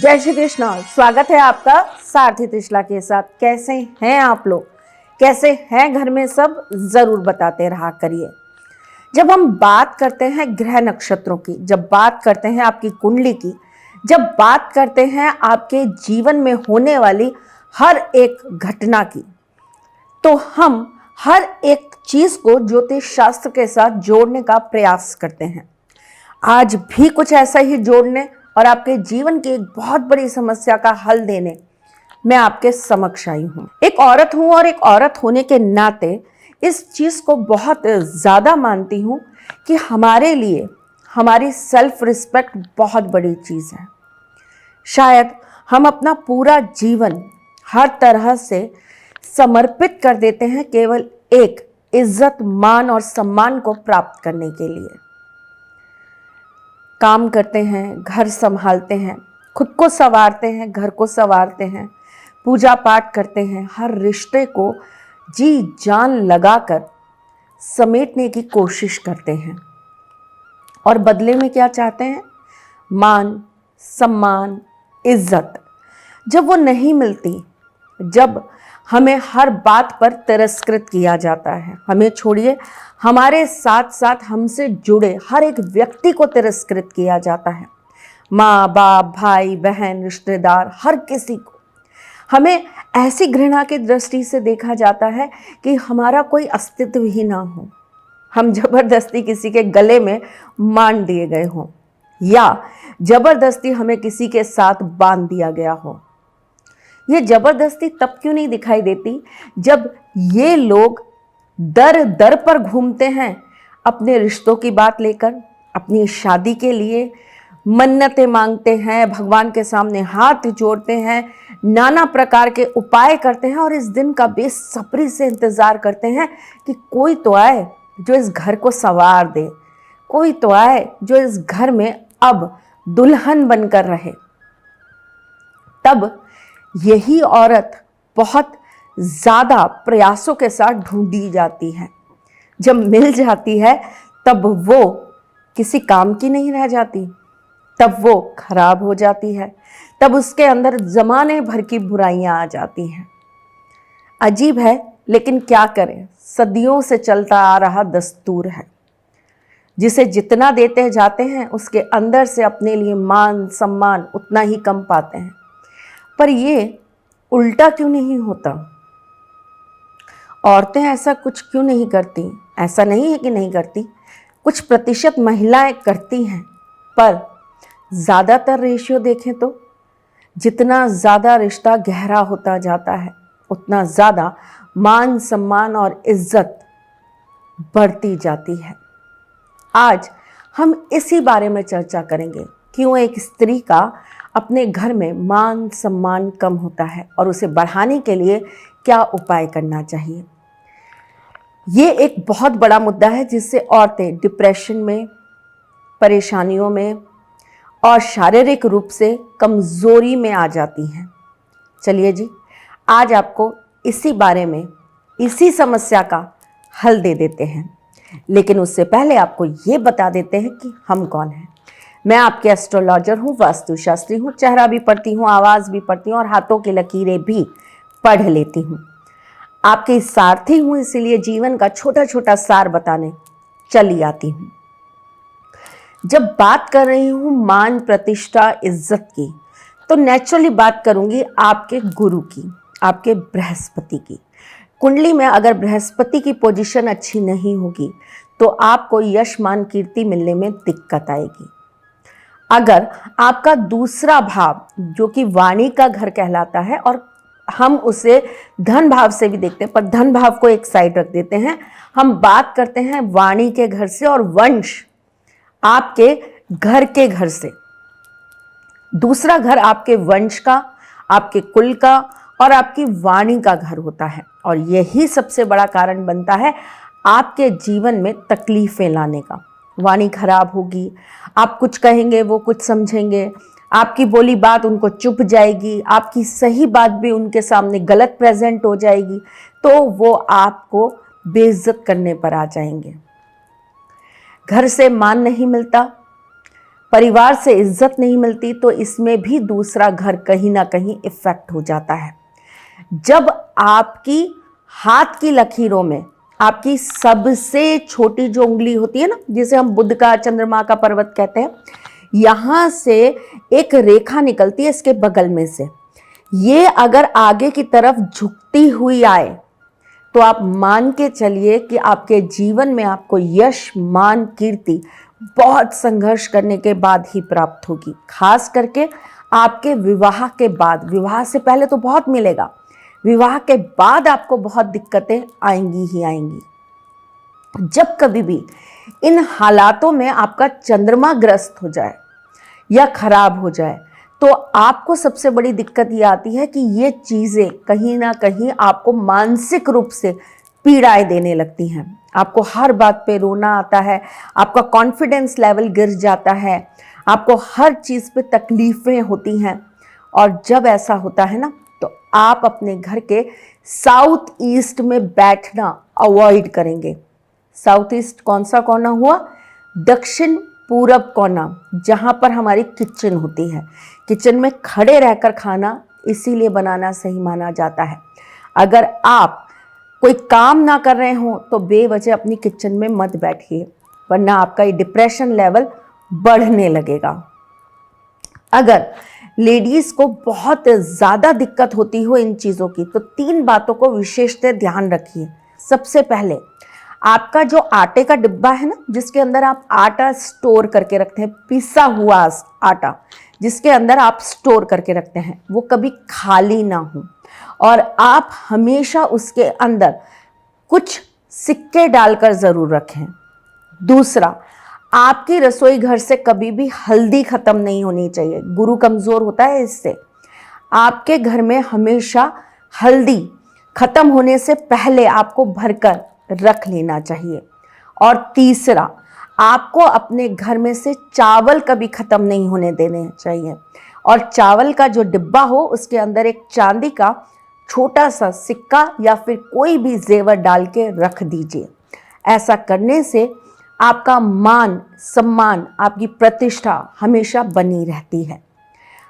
जय श्री कृष्ण। स्वागत है आपका सारथी त्रिशला के साथ। कैसे हैं आप लोग, कैसे हैं घर में सब, जरूर बताते रहा करिए। जब हम बात करते हैं ग्रह नक्षत्रों की, जब बात करते हैं आपकी कुंडली की, जब बात करते हैं आपके जीवन में होने वाली हर एक घटना की, तो हम हर एक चीज को ज्योतिष शास्त्र के साथ जोड़ने का प्रयास करते हैं। आज भी कुछ ऐसा ही जोड़ने और आपके जीवन की एक बहुत बड़ी समस्या का हल देने मैं आपके समक्ष आई हूं। एक औरत हूं और एक औरत होने के नाते इस चीज को बहुत ज्यादा मानती हूं कि हमारे लिए हमारी सेल्फ रिस्पेक्ट बहुत बड़ी चीज है। शायद हम अपना पूरा जीवन हर तरह से समर्पित कर देते हैं केवल एक इज्जत, मान और सम्मान को प्राप्त करने के लिए। काम करते हैं, घर संभालते हैं, खुद को संवारते हैं, घर को संवारते हैं, पूजा पाठ करते हैं, हर रिश्ते को जी जान लगाकर समेटने की कोशिश करते हैं और बदले में क्या चाहते हैं? मान, सम्मान, इज्जत। जब वो नहीं मिलती, जब हमें हर बात पर तिरस्कृत किया जाता है, हमें छोड़िए हमारे साथ साथ हमसे जुड़े हर एक व्यक्ति को तिरस्कृत किया जाता है, माँ बाप, भाई बहन, रिश्तेदार, हर किसी को हमें ऐसी घृणा की दृष्टि से देखा जाता है कि हमारा कोई अस्तित्व ही ना हो। हम जबरदस्ती किसी के गले में मान दिए गए हों या जबरदस्ती हमें किसी के साथ बांध दिया गया हो। ये जबरदस्ती तब क्यों नहीं दिखाई देती जब ये लोग दर दर पर घूमते हैं अपने रिश्तों की बात लेकर, अपनी शादी के लिए मन्नतें मांगते हैं, भगवान के सामने हाथ जोड़ते हैं, नाना प्रकार के उपाय करते हैं और इस दिन का बेसब्री से इंतज़ार करते हैं कि कोई तो आए जो इस घर को संवार दे, कोई तो आए जो इस घर में अब दुल्हन बनकर रहे। तब यही औरत बहुत ज़्यादा प्रयासों के साथ ढूंढी जाती है। जब मिल जाती है तब वो किसी काम की नहीं रह जाती, तब वो खराब हो जाती है, तब उसके अंदर ज़माने भर की बुराइयां आ जाती हैं। अजीब है, लेकिन क्या करें, सदियों से चलता आ रहा दस्तूर है। जिसे जितना देते जाते हैं उसके अंदर से अपने लिए मान सम्मान उतना ही कम पाते हैं। पर ये उल्टा क्यों नहीं होता? औरतें ऐसा कुछ क्यों नहीं करती? ऐसा नहीं है कि नहीं करती, कुछ प्रतिशत महिलाएं करती हैं, पर ज़्यादातर रेशियो देखें तो जितना ज़्यादा रिश्ता गहरा होता जाता है उतना ज़्यादा मान सम्मान और इज्जत बढ़ती जाती है। आज हम इसी बारे में चर्चा करेंगे, क्यों एक स्त्री का अपने घर में मान सम्मान कम होता है और उसे बढ़ाने के लिए क्या उपाय करना चाहिए। ये एक बहुत बड़ा मुद्दा है जिससे औरतें डिप्रेशन में, परेशानियों में और शारीरिक रूप से कमज़ोरी में आ जाती हैं। चलिए जी, आज आपको इसी बारे में, इसी समस्या का हल दे देते हैं। लेकिन उससे पहले आपको ये बता देते हैं कि हम कौन हैं। मैं आपके एस्ट्रोलॉजर हूँ, वास्तुशास्त्री हूँ, चेहरा भी पढ़ती हूँ, आवाज़ भी पढ़ती हूँ और हाथों की लकीरें भी पढ़ लेती हूँ। आपकी सारथी हूँ, इसीलिए जीवन का छोटा छोटा सार बताने चली आती हूँ। जब बात कर रही हूँ मान, प्रतिष्ठा, इज्जत की, तो नेचुरली बात करूँगी आपके गुरु की, आपके बृहस्पति की। कुंडली में अगर बृहस्पति की पोजीशन अच्छी नहीं होगी तो आपको यश, मान, कीर्ति मिलने में दिक्कत आएगी। अगर आपका दूसरा भाव, जो कि वाणी का घर कहलाता है और हम उसे धन भाव से भी देखते हैं, पर धन भाव को एक साइड रख देते हैं, हम बात करते हैं वाणी के घर से और वंश आपके घर के घर से। दूसरा घर आपके वंश का, आपके कुल का और आपकी वाणी का घर होता है और यही सबसे बड़ा कारण बनता है आपके जीवन में तकलीफें लाने का। वाणी खराब होगी, आप कुछ कहेंगे वो कुछ समझेंगे, आपकी बोली बात उनको चुभ जाएगी, आपकी सही बात भी उनके सामने गलत प्रेजेंट हो जाएगी, तो वो आपको बेइज्जत करने पर आ जाएंगे। घर से मान नहीं मिलता, परिवार से इज्जत नहीं मिलती, तो इसमें भी दूसरा घर कहीं ना कहीं इफेक्ट हो जाता है। जब आपकी हाथ की लकीरों में आपकी सबसे छोटी जो उंगली होती है ना, जिसे हम बुध का, चंद्रमा का पर्वत कहते हैं, यहाँ से एक रेखा निकलती है इसके बगल में से, ये अगर आगे की तरफ झुकती हुई आए तो आप मान के चलिए कि आपके जीवन में आपको यश, मान, कीर्ति बहुत संघर्ष करने के बाद ही प्राप्त होगी। खास करके आपके विवाह के बाद। विवाह से पहले तो बहुत मिलेगा, विवाह के बाद आपको बहुत दिक्कतें आएंगी ही आएंगी। जब कभी भी इन हालातों में आपका चंद्रमा ग्रस्त हो जाए या खराब हो जाए, तो आपको सबसे बड़ी दिक्कत ये आती है कि ये चीज़ें कहीं ना कहीं आपको मानसिक रूप से पीड़ाएं देने लगती हैं। आपको हर बात पे रोना आता है, आपका कॉन्फिडेंस लेवल गिर जाता है, आपको हर चीज़ पे तकलीफ़ें होती हैं। और जब ऐसा होता है ना, तो आप अपने घर के साउथ ईस्ट में बैठना अवॉइड करेंगे। साउथ ईस्ट कौन सा कोना हुआ? दक्षिण पूरब कोना, जहाँ पर हमारी किचन होती है। किचन में खड़े रहकर खाना इसीलिए बनाना सही माना जाता है। अगर आप कोई काम ना कर रहे हो तो बेवजह अपनी किचन में मत बैठिए, वरना आपका ये डिप्रेशन लेवल बढ़ने लगेगा। अगर लेडीज़ को बहुत ज़्यादा दिक्कत होती हो इन चीज़ों की, तो 3 बातों को विशेषतः ध्यान रखिए। सबसे पहले, आपका जो आटे का डिब्बा है ना, जिसके अंदर आप आटा स्टोर करके रखते हैं, पिसा हुआ आटा जिसके अंदर आप स्टोर करके रखते हैं, वो कभी खाली ना हो, और आप हमेशा उसके अंदर कुछ सिक्के डालकर ज़रूर रखें। दूसरा, आपकी रसोई घर से कभी भी हल्दी ख़त्म नहीं होनी चाहिए, गुरु कमज़ोर होता है इससे। आपके घर में हमेशा हल्दी ख़त्म होने से पहले आपको भरकर रख लेना चाहिए। और तीसरा, आपको अपने घर में से चावल कभी ख़त्म नहीं होने देने चाहिए, और चावल का जो डिब्बा हो उसके अंदर एक चांदी का छोटा सा सिक्का या फिर कोई भी जेवर डाल के रख दीजिए। ऐसा करने से आपका मान सम्मान, आपकी प्रतिष्ठा हमेशा बनी रहती है।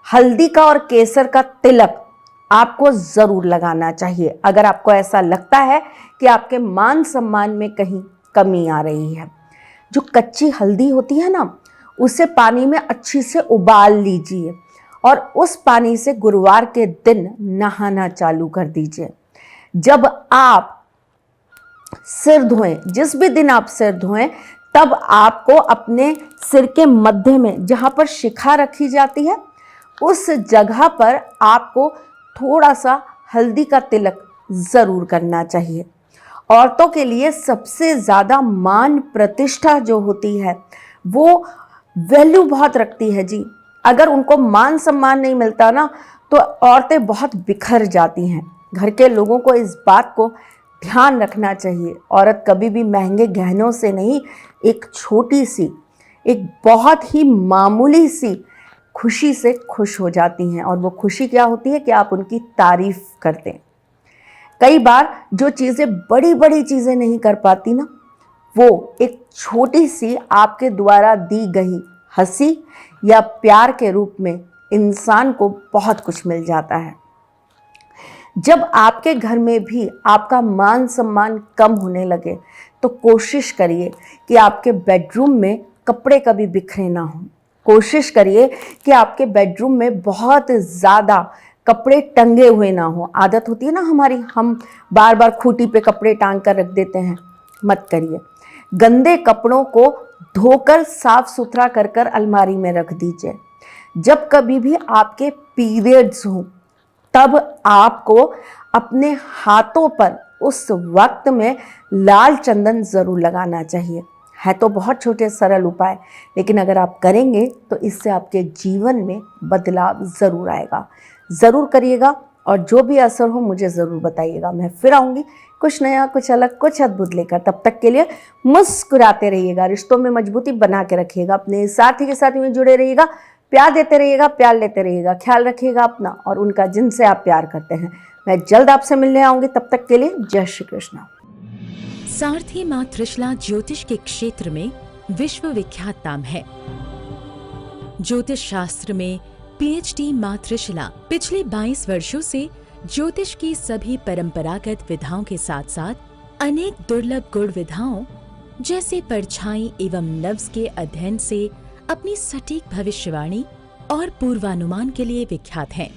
हल्दी का और केसर का तिलक आपको ज़रूर लगाना चाहिए अगर आपको ऐसा लगता है कि आपके मान सम्मान में कहीं कमी आ रही है। जो कच्ची हल्दी होती है ना, उसे पानी में अच्छी से उबाल लीजिए और उस पानी से गुरुवार के दिन नहाना चालू कर दीजिए। जब आप सिर धोएं, जिस भी दिन आप सिर धोएं, तब आपको अपने सिर के मध्य में जहाँ पर शिखा रखी जाती है, उस जगह पर आपको थोड़ा सा हल्दी का तिलक ज़रूर करना चाहिए। औरतों के लिए सबसे ज़्यादा मान प्रतिष्ठा जो होती है वो वैल्यू बहुत रखती है जी। अगर उनको मान सम्मान नहीं मिलता ना, तो औरतें बहुत बिखर जाती हैं। घर के लोगों को इस बात को ध्यान रखना चाहिए। औरत कभी भी महंगे गहनों से नहीं, एक छोटी सी, एक बहुत ही मामूली सी खुशी से खुश हो जाती हैं। और वो खुशी क्या होती है कि आप उनकी तारीफ करते हैं। कई बार जो चीज़ें बड़ी बड़ी चीज़ें नहीं कर पाती ना, वो एक छोटी सी आपके द्वारा दी गई हंसी या प्यार के रूप में इंसान को बहुत कुछ मिल जाता है। जब आपके घर में भी आपका मान सम्मान कम होने लगे, तो कोशिश करिए कि आपके बेडरूम में कपड़े कभी बिखरे ना हों। कोशिश करिए कि आपके बेडरूम में बहुत ज़्यादा कपड़े टंगे हुए ना हो। आदत होती है ना हमारी, हम बार बार खूंटी पे कपड़े टांग कर रख देते हैं, मत करिए। गंदे कपड़ों को धोकर साफ सुथरा कर कर अलमारी में रख दीजिए। जब कभी भी आपके पीरियड्स हों, तब आपको अपने हाथों पर उस वक्त में लाल चंदन ज़रूर लगाना चाहिए। है तो बहुत छोटे सरल उपाय, लेकिन अगर आप करेंगे तो इससे आपके जीवन में बदलाव ज़रूर आएगा। ज़रूर करिएगा और जो भी असर हो मुझे ज़रूर बताइएगा। मैं फिर आऊँगी कुछ नया, कुछ अलग, कुछ अद्भुत लेकर। तब तक के लिए मुस्कुराते रहिएगा, रिश्तों में मजबूती बना के रखिएगा, अपने साथी के साथ में जुड़े रहिएगा, प्यार देते रहिएगा, प्यार लेते रहिएगा, ख्याल रखिएगा अपना और उनका जिनसे आप प्यार करते हैं। मैं जल्द आपसे मिलने आऊँगी, तब तक के लिए जय श्री कृष्ण। सारथी मां त्रिशला ज्योतिष के क्षेत्र में विश्व विख्यात नाम है। ज्योतिष शास्त्र में पीएचडी मां त्रिशला पिछले 22 वर्षों से ज्योतिष की सभी परंपरागत विधाओं के साथ साथ अनेक दुर्लभ गुण विधाओं जैसे परछाई एवं नव्स के अध्ययन से अपनी सटीक भविष्यवाणी और पूर्वानुमान के लिए विख्यात हैं।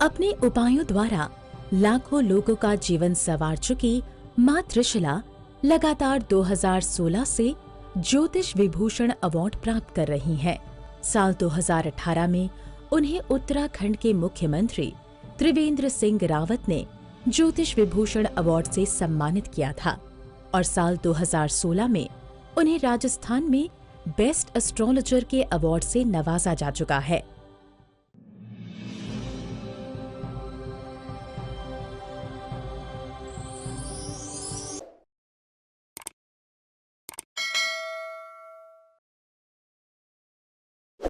अपने उपायों द्वारा लाखों लोगों का जीवन संवार चुकी मां त्रिशला लगातार 2016 से ज्योतिष विभूषण अवार्ड प्राप्त कर रही हैं। साल 2018 में उन्हें उत्तराखंड के मुख्यमंत्री त्रिवेंद्र सिंह रावत ने ज्योतिष विभूषण अवार्ड से सम्मानित किया था और साल 2016 में उन्हें राजस्थान में बेस्ट एस्ट्रोलॉजर के अवार्ड से नवाजा जा चुका है।